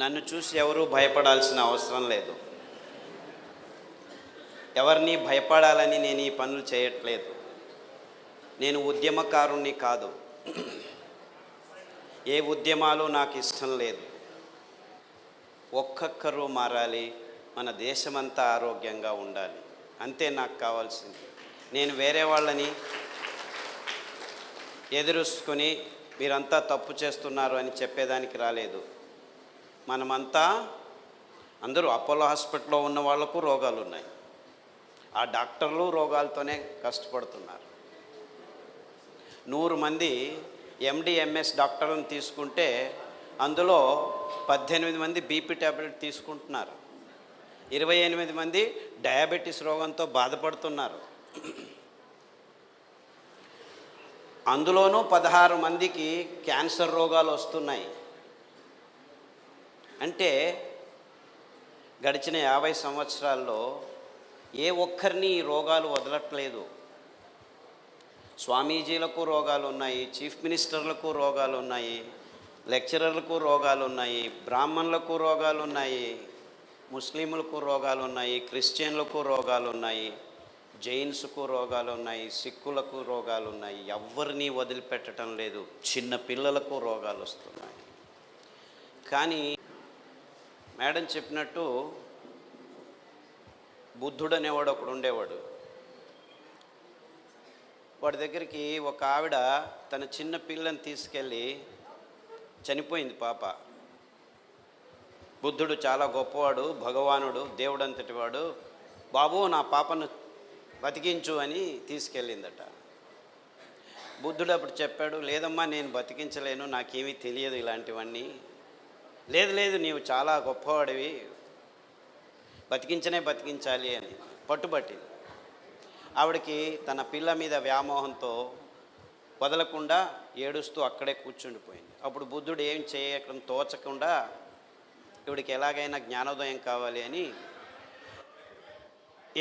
నన్ను చూసి ఎవరూ భయపడాల్సిన అవసరం లేదు. ఎవరిని భయపడాలని నేను ఈ పనులు చేయట్లేదు. నేను ఉద్యమకారుణ్ణి కాదు. ఏ ఉద్యమాలు నాకు ఇష్టం లేదు. ఒక్కొక్కరు మారాలి, మన దేశమంతా ఆరోగ్యంగా ఉండాలి, అంతే నాకు కావాల్సింది. నేను వేరే వాళ్ళని ఎదురుసుకొని మీరంతా తప్పు చేస్తున్నారు అని చెప్పేదానికి రాలేదు. మనమంతా అందరూ అపోలో హాస్పిటల్లో ఉన్న వాళ్లకు రోగాలు ఉన్నాయి. ఆ డాక్టర్లు రోగాలతోనే కష్టపడుతున్నారు. 100 మంది ఎండి ఎంఎస్ డాక్టర్లను తీసుకుంటే అందులో 18 మంది బీపీ ట్యాబ్లెట్ తీసుకుంటున్నారు. 28 మంది డయాబెటీస్ రోగంతో బాధపడుతున్నారు. అందులోనూ 16 మందికి క్యాన్సర్ రోగాలు వస్తున్నాయి. అంటే గడిచిన 50 సంవత్సరాల్లో ఏ ఒక్కరిని ఈ రోగాలు వదలట్లేదు. స్వామీజీలకు రోగాలు ఉన్నాయి, చీఫ్ మినిస్టర్లకు రోగాలు ఉన్నాయి, లెక్చరర్లకు రోగాలు ఉన్నాయి, బ్రాహ్మణులకు రోగాలు ఉన్నాయి, ముస్లింలకు రోగాలు ఉన్నాయి, క్రిస్టియన్లకు రోగాలు ఉన్నాయి, జైన్స్కు రోగాలు ఉన్నాయి, సిక్కులకు రోగాలు ఉన్నాయి. ఎవరిని వదిలిపెట్టడం లేదు. చిన్న పిల్లలకు రోగాలు వస్తున్నాయి. కానీ మేడం చెప్పినట్టు బుద్ధుడు అనేవాడు ఒకడు ఉండేవాడు. వాడి దగ్గరికి ఒక ఆవిడ తన చిన్న పిల్లని తీసుకెళ్ళి, చనిపోయింది పాప. బుద్ధుడు చాలా గొప్పవాడు, భగవానుడు, దేవుడు అంతటి వాడు. బాబు నా పాపను బతికించు అని తీసుకెళ్ళిందట. బుద్ధుడు అప్పుడు చెప్పాడు, లేదమ్మా నేను బతికించలేను, నాకేమీ తెలియదు ఇలాంటివన్నీ. లేదు లేదు నీవు చాలా గొప్పవాడివి, బతికించాలి అని పట్టుబట్టింది. ఆవిడకి తన పిల్ల మీద వ్యామోహంతో వదలకుండా ఏడుస్తూ అక్కడే కూర్చుండిపోయింది. అప్పుడు బుద్ధుడు ఏం చేయడం తోచకుండా ఇవిడికి ఎలాగైనా జ్ఞానోదయం కావాలి అని,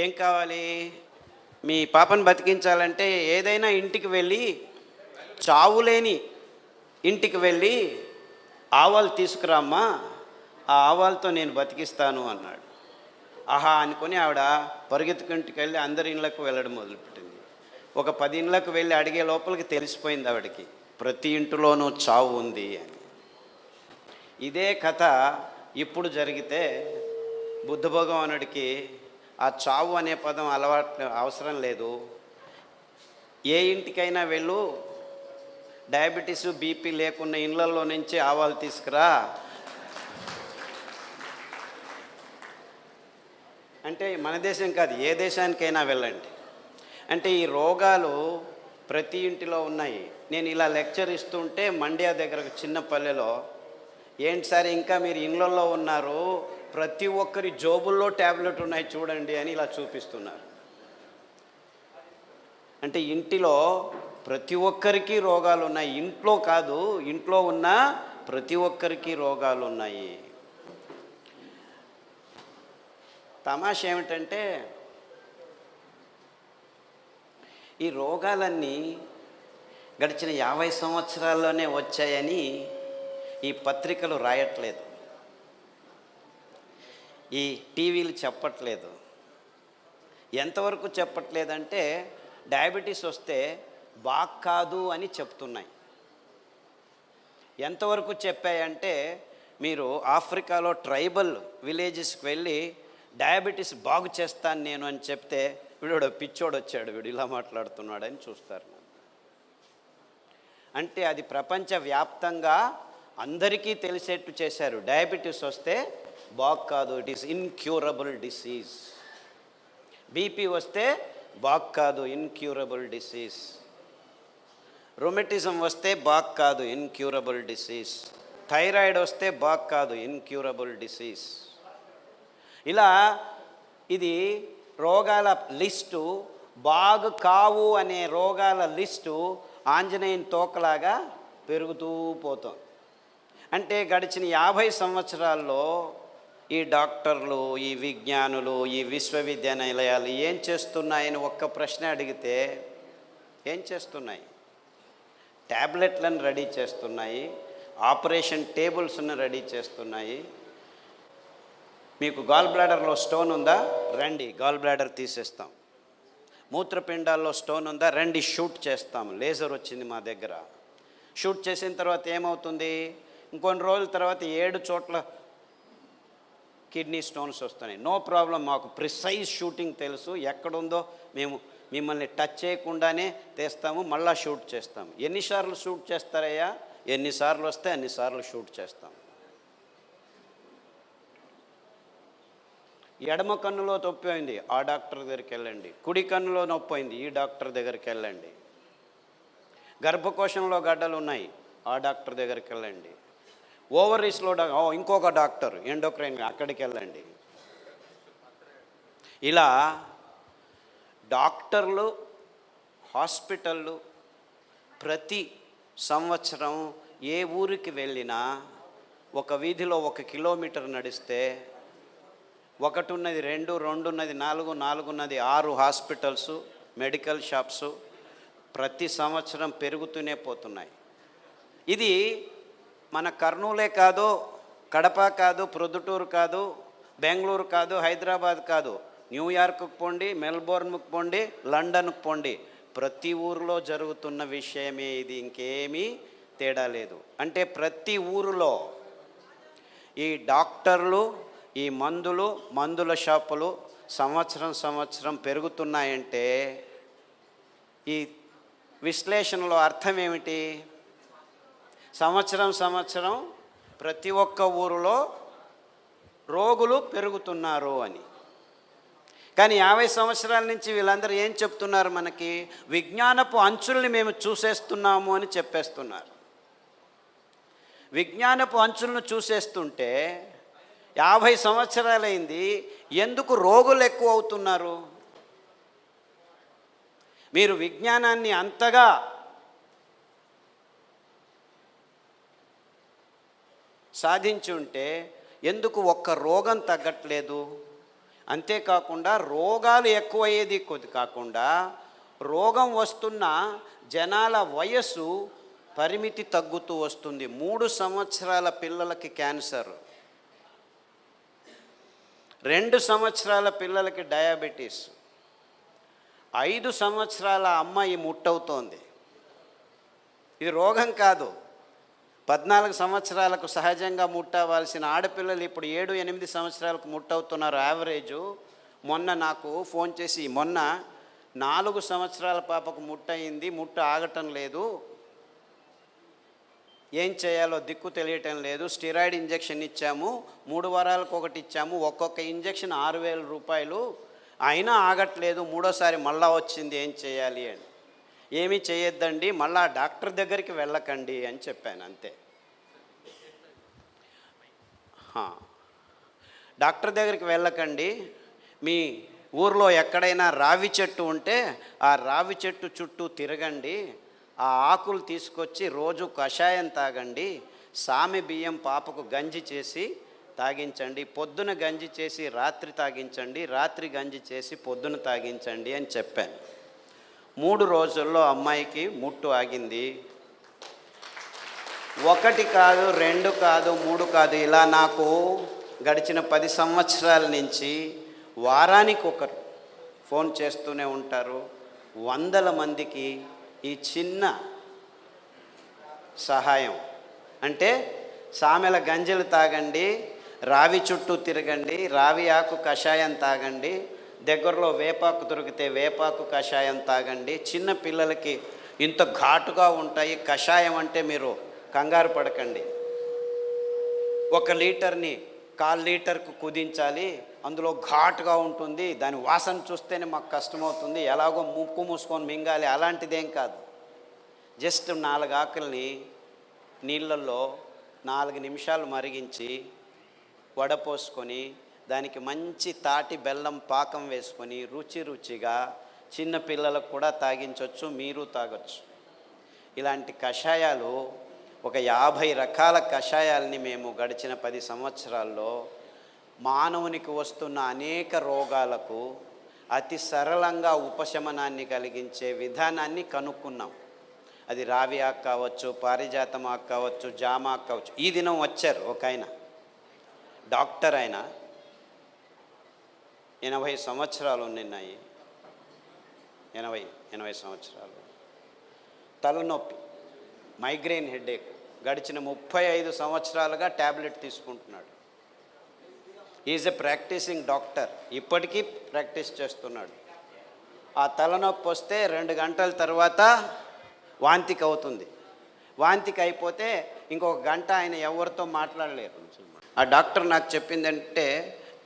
ఏం కావాలి, మీ పాపను బతికించాలంటే ఏదైనా ఇంటికి వెళ్ళి, చావులేని ఇంటికి వెళ్ళి ఆవాలు తీసుకురామ్మా, ఆ ఆవాలతో నేను బతికిస్తాను అన్నాడు. ఆహా అనుకొని ఆవిడ పరిగెత్తుకుంటికి వెళ్ళి అందరి ఇళ్ళకు వెళ్ళడం మొదలుపెట్టింది. ఒక 10 ఇళ్ళకు వెళ్ళి అడిగే లోపలికి తెలిసిపోయింది ఆవిడకి, ప్రతి ఇంటిలోనూ చావు ఉంది అని. ఇదే కథ ఇప్పుడు జరిగితే బుద్ధ భగవానుడికి ఆ చావు అనే పదం అవసరం లేదు. ఏ ఇంటికైనా వెళ్ళు, డయాబెటీసు బీపీ లేకున్న ఇళ్ళల్లో నుంచి ఆవాలు తీసుకురా అంటే, మన దేశం కాదు ఏ దేశానికైనా వెళ్ళండి అంటే ఈ రోగాలు ప్రతి ఇంటిలో ఉన్నాయి. నేను ఇలా లెక్చర్ ఇస్తుంటే మండ్యా దగ్గర చిన్న పల్లెలో, ఏంటి సార్ ఇంకా మీరు ఇళ్ళల్లో ఉన్నారు, ప్రతి ఒక్కరి జోబుల్లో ట్యాబ్లెట్ ఉన్నాయి చూడండి అని ఇలా చూపిస్తున్నారు. అంటే ఇంటిలో ప్రతి ఒక్కరికి రోగాలు ఉన్నాయి. ఇంట్లో కాదు, ఇంట్లో ఉన్న ప్రతి ఒక్కరికి రోగాలు ఉన్నాయి. తమాష ఏమిటంటే ఈ రోగాలన్నీ గడిచిన 50 సంవత్సరాల్లోనే వచ్చాయని ఈ పత్రికలు రాయట్లేదు, ఈ టీవీలు చెప్పట్లేదు. ఎంతవరకు చెప్పట్లేదంటే డయాబెటీస్ వస్తే బాగా కాదు అని చెప్తున్నాయి. ఎంతవరకు చెప్పాయంటే, మీరు ఆఫ్రికాలో ట్రైబల్ విలేజెస్కి వెళ్ళి డయాబెటీస్ బాగు చేస్తాను నేను అని చెప్తే, వీడు పిచ్చోడు వచ్చాడు, వీడు ఇలా మాట్లాడుతున్నాడని చూస్తారు. అంటే అది ప్రపంచవ్యాప్తంగా అందరికీ తెలిసేట్టు చేశారు. డయాబెటీస్ వస్తే బాగు కాదు, it is incurable disease. BP వస్తే బాగు కాదు, ఇన్క్యూరబుల్ డిసీజ్. రొమెటిజం వస్తే బాగు కాదు, ఇన్క్యూరబుల్ డిసీజ్. థైరాయిడ్ వస్తే బాగు కాదు, ఇన్క్యూరబుల్ డిసీజ్. ఇలా ఇది రోగాల లిస్టు, బాగు కావు అనే రోగాల లిస్టు ఆంజనేయుని తోకలాగా పెరుగుతూ పోతుంది. అంటే గడిచిన 50 సంవత్సరాల్లో ఈ డాక్టర్లు, ఈ విజ్ఞానులు, ఈ విశ్వవిద్యానిలయాలు ఏం చేస్తున్నాయని ఒక్క ప్రశ్న అడిగితే ఏం చేస్తున్నాయి? ట్యాబ్లెట్లను రెడీ చేస్తున్నాయి, ఆపరేషన్ టేబుల్స్ను రెడీ చేస్తున్నాయి, మీకు గాల్ బ్లాడర్లో స్టోన్ ఉందా, రండి గాల్ బ్లాడర్ తీసేస్తాం. మూత్రపిండాల్లో స్టోన్ ఉందా, రండి షూట్ చేస్తాం. లేజర్ వచ్చింది మా దగ్గర. షూట్ చేసిన తర్వాత ఏమవుతుంది, ఇంకొన్ని రోజుల తర్వాత 7 చోట్ల కిడ్నీ స్టోన్స్ వస్తున్నాయి. నో ప్రాబ్లం, మాకు ప్రిసైజ్ షూటింగ్ తెలుసు, ఎక్కడుందో మేము మిమ్మల్ని టచ్ చేయకుండానే తీస్తాము, మళ్ళీ షూట్ చేస్తాము. ఎన్నిసార్లు షూట్ చేస్తారయ్యా, ఎన్నిసార్లు వస్తే అన్నిసార్లు షూట్ చేస్తాం. ఎడమ కన్నులో నొప్పి అయింది, ఆ డాక్టర్ దగ్గరికి వెళ్ళండి. కుడి కన్నులో నొప్పి అయింది, ఈ డాక్టర్ దగ్గరికి వెళ్ళండి. గర్భకోశంలో గడ్డలు ఉన్నాయి, ఆ డాక్టర్ దగ్గరికి వెళ్ళండి. ఓవరీస్లో ఇంకొక డాక్టర్ ఎండోక్రైన్, అక్కడికి వెళ్ళండి. ఇలా డాక్టర్లు, హాస్పిటళ్ళు ప్రతి సంవత్సరం ఏ ఊరికి వెళ్ళినా ఒక వీధిలో 1 కిలోమీటర్ నడిస్తే 1 ఉన్నది 2, 2 ఉన్నది 4, 4 ఉన్నది 6 హాస్పిటల్స్, మెడికల్ షాప్స్ ప్రతి సంవత్సరం పెరుగుతూనే పోతున్నాయి. ఇది మన కర్నూలే కాదు, కడప కాదు, ప్రొద్దుటూరు కాదు, బెంగళూరు కాదు, హైదరాబాద్ కాదు, న్యూయార్క్కి పోండి, మెల్బోర్న్కి పోండి, లండన్కి పోండి, ప్రతి ఊరిలో జరుగుతున్న విషయమే ఇది. ఇంకేమీ తేడా లేదు. అంటే ప్రతి ఊరిలో ఈ డాక్టర్లు, ఈ మందుల షాపులు సంవత్సరం పెరుగుతున్నాయంటే ఈ విశ్లేషణలో అర్థం ఏమిటి? సంవత్సరం ప్రతి ఒక్క ఊరిలో రోగులు పెరుగుతున్నారు అని. కానీ 50 సంవత్సరాల నుంచి వీళ్ళందరూ ఏం చెప్తున్నారు మనకి? విజ్ఞానపు అంచుల్ని మేము చూసేస్తున్నాము అని చెప్పేస్తున్నారు. విజ్ఞానపు అంచులను చూసేస్తుంటే 50 సంవత్సరాలైంది, ఎందుకు రోగులు ఎక్కువ అవుతున్నారు? మీరు విజ్ఞానాన్ని అంతగా సాధించి ఉంటే ఎందుకు ఒక్క రోగం తగ్గట్లేదు? అంతేకాకుండా రోగాలు ఎక్కువయ్యేది కొద్ది కాకుండా రోగం వస్తున్న జనాల వయస్సు పరిమితి తగ్గుతూ వస్తుంది. 3 సంవత్సరాల పిల్లలకి క్యాన్సర్, 2 సంవత్సరాల పిల్లలకి డయాబెటీస్, 5 సంవత్సరాల అమ్మాయి ముట్టవుతోంది. ఇది రోగం కాదు. 14 సంవత్సరాలకు సహజంగా ముట్టవలసిన ఆడపిల్లలు ఇప్పుడు 7-8 సంవత్సరాలకు ముట్టవుతున్నారు యావరేజు. మొన్న నాకు ఫోన్ చేసి, మొన్న 4 సంవత్సరాల పాపకు ముట్టయింది, ముట్ట ఆగటం లేదు, ఏం చేయాలో దిక్కు తెలియటం లేదు, స్టిరాయిడ్ ఇంజెక్షన్ ఇచ్చాము, 3 వారాలకు ఒకటి ఇచ్చాము, ఒక్కొక్క ఇంజెక్షన్ 6,000 రూపాయలు, అయినా ఆగట్లేదు, 3వసారి మళ్ళా వచ్చింది, ఏం చేయాలి అని. ఏమీ చేయొద్దండి, మళ్ళా డాక్టర్ దగ్గరికి వెళ్ళకండి అని చెప్పాను, అంతే. డాక్టర్ దగ్గరికి వెళ్ళకండి, మీ ఊర్లో ఎక్కడైనా రావి చెట్టు ఉంటే ఆ రావి చెట్టు చుట్టూ తిరగండి, ఆ ఆకులు తీసుకొచ్చి రోజు కషాయం తాగండి, సామె బియ్యం పాపకు గంజి చేసి తాగించండి, పొద్దున గంజి చేసి రాత్రి తాగించండి, రాత్రి గంజి చేసి పొద్దున తాగించండి అని చెప్పాను. 3 రోజుల్లో అమ్మాయికి ముట్టు ఆగింది. 1 కాదు, 2 కాదు, 3 కాదు, ఇలా నాకు గడిచిన 10 సంవత్సరాల నుంచి వారానికి ఒకరు ఫోన్ చేస్తూనే ఉంటారు. 100 మందికి ఈ చిన్న సహాయం అంటే సామెల గంజలు తాగండి, రావి చుట్టూ తిరగండి, రావి ఆకు కషాయం తాగండి, దగ్గరలో వేపాకు దొరికితే వేపాకు కషాయం తాగండి. చిన్న పిల్లలకి ఇంత ఘాటుగా ఉంటాయి కషాయం అంటే మీరు కంగారు పడకండి. 1 లీటర్ని 1/4 లీటర్కు కుదించాలి, అందులో ఘాటుగా ఉంటుంది, దాని వాసన చూస్తేనే మాకు కష్టమవుతుంది, ఎలాగో ముక్కు మూసుకొని మింగాలి, అలాంటిదేం కాదు. జస్ట్ 4 ఆకుల్ని నీళ్ళల్లో 4 నిమిషాలు మరిగించి వడపోసుకొని దానికి మంచి తాటి బెల్లం పాకం వేసుకొని రుచిగా చిన్న పిల్లలకు కూడా తాగించవచ్చు, మీరు తాగొచ్చు. ఇలాంటి కషాయాలు ఒక 50 రకాల కషాయాలని మేము గడిచిన 10 సంవత్సరాల్లో మానవునికి వస్తున్న అనేక రోగాలకు అతి సరళంగా ఉపశమనాన్ని కలిగించే విధానాన్ని కనుక్కున్నాం. అది రావి ఆకు కావచ్చు, పారిజాతం ఆకు కావచ్చు, జామ ఆకు కావచ్చు. ఈ దినం వచ్చారు ఒక ఆయన, డాక్టర్ ఆయన, 80 సంవత్సరాలు ఉన్నాయి. 80 సంవత్సరాలు. తలనొప్పి, మైగ్రేన్ హెడేక్, గడిచిన 35 సంవత్సరాలుగా ట్యాబ్లెట్ తీసుకుంటున్నాడు. ఈజ్ ఎ ప్రాక్టీసింగ్ డాక్టర్, ఇప్పటికీ ప్రాక్టీస్ చేస్తున్నాడు. ఆ తలనొప్పి వస్తే 2 గంటల తర్వాత వాంతికి అవుతుంది. వాంతికి అయిపోతే ఇంకొక గంట ఆయన ఎవరితో మాట్లాడలేరు. ఆ డాక్టర్ నాకు చెప్పిందంటే,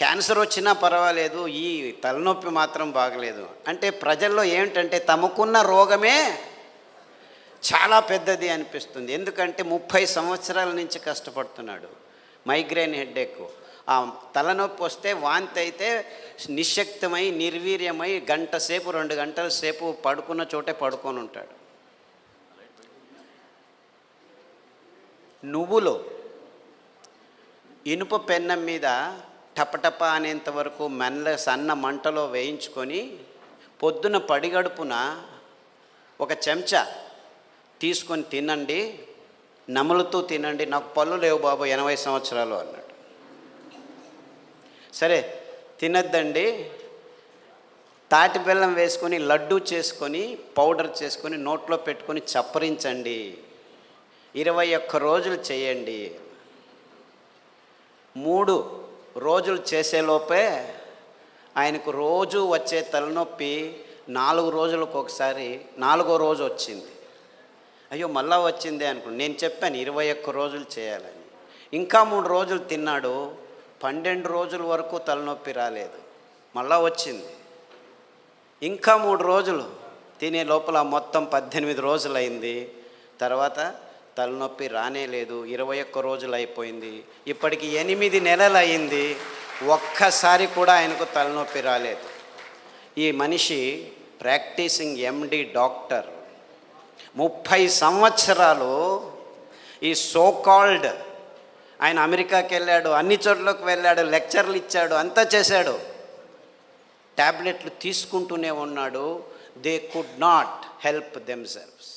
క్యాన్సర్ వచ్చినా పర్వాలేదు, ఈ తలనొప్పి మాత్రం బాగలేదు. అంటే ప్రజల్లో ఏమిటంటే తమకున్న రోగమే చాలా పెద్దది అనిపిస్తుంది. ఎందుకంటే 30 సంవత్సరాల నుంచి కష్టపడుతున్నాడు. మైగ్రేన్ హెడేక్, ఆ తలనొప్పి వస్తే వాంతి అయితే నిశ్శక్తమై నిర్వీర్యమై గంట సేపు 2 గంటల సేపు పడుకున్న చోటే పడుకొని ఉంటాడు. నువ్వులు ఇనుప పెన్నం మీద టపటప అనేంత వరకు సన్న మంటలో వేయించుకొని పొద్దున పడిగడుపున ఒక చెంచా తీసుకొని తినండి, నములుతూ తినండి. నాకు పళ్ళు లేవు బాబు, 80 సంవత్సరాలు అన్నాడు. సరే తినద్దండి, తాటి బెల్లం వేసుకొని లడ్డు చేసుకొని పౌడర్ చేసుకొని నోట్లో పెట్టుకొని చప్పరించండి, 21 రోజులు చేయండి. 3 రోజులు చేసేలోపే ఆయనకు రోజు వచ్చే తలనొప్పి 4 రోజులకు ఒకసారి 4వ రోజు వచ్చింది. అయ్యో మళ్ళా వచ్చిందే అనుకో. నేను చెప్పాను 21 రోజులు చేయాలని. ఇంకా 3 రోజులు తిన్నాడు, 12 రోజుల వరకు తలనొప్పి రాలేదు, మళ్ళా వచ్చింది. ఇంకా 3 రోజులు తినే లోపల మొత్తం 18 రోజులు అయింది. తర్వాత తలనొప్పి రానే లేదు. 21 రోజులు అయిపోయింది. ఇప్పటికి 8 నెలలు అయింది, ఒక్కసారి కూడా ఆయనకు తలనొప్పి రాలేదు. ఈ మనిషి ప్రాక్టీసింగ్ ఎండి డాక్టర్, 30 సంవత్సరాలు ఈ సోకాల్డ్ ఆయన అమెరికాకి వెళ్ళాడు, అన్ని చోట్లకు వెళ్ళాడు, లెక్చర్లు ఇచ్చాడు, అంతా చేశాడు, ట్యాబ్లెట్లు తీసుకుంటూనే ఉన్నాడు. They could not help themselves.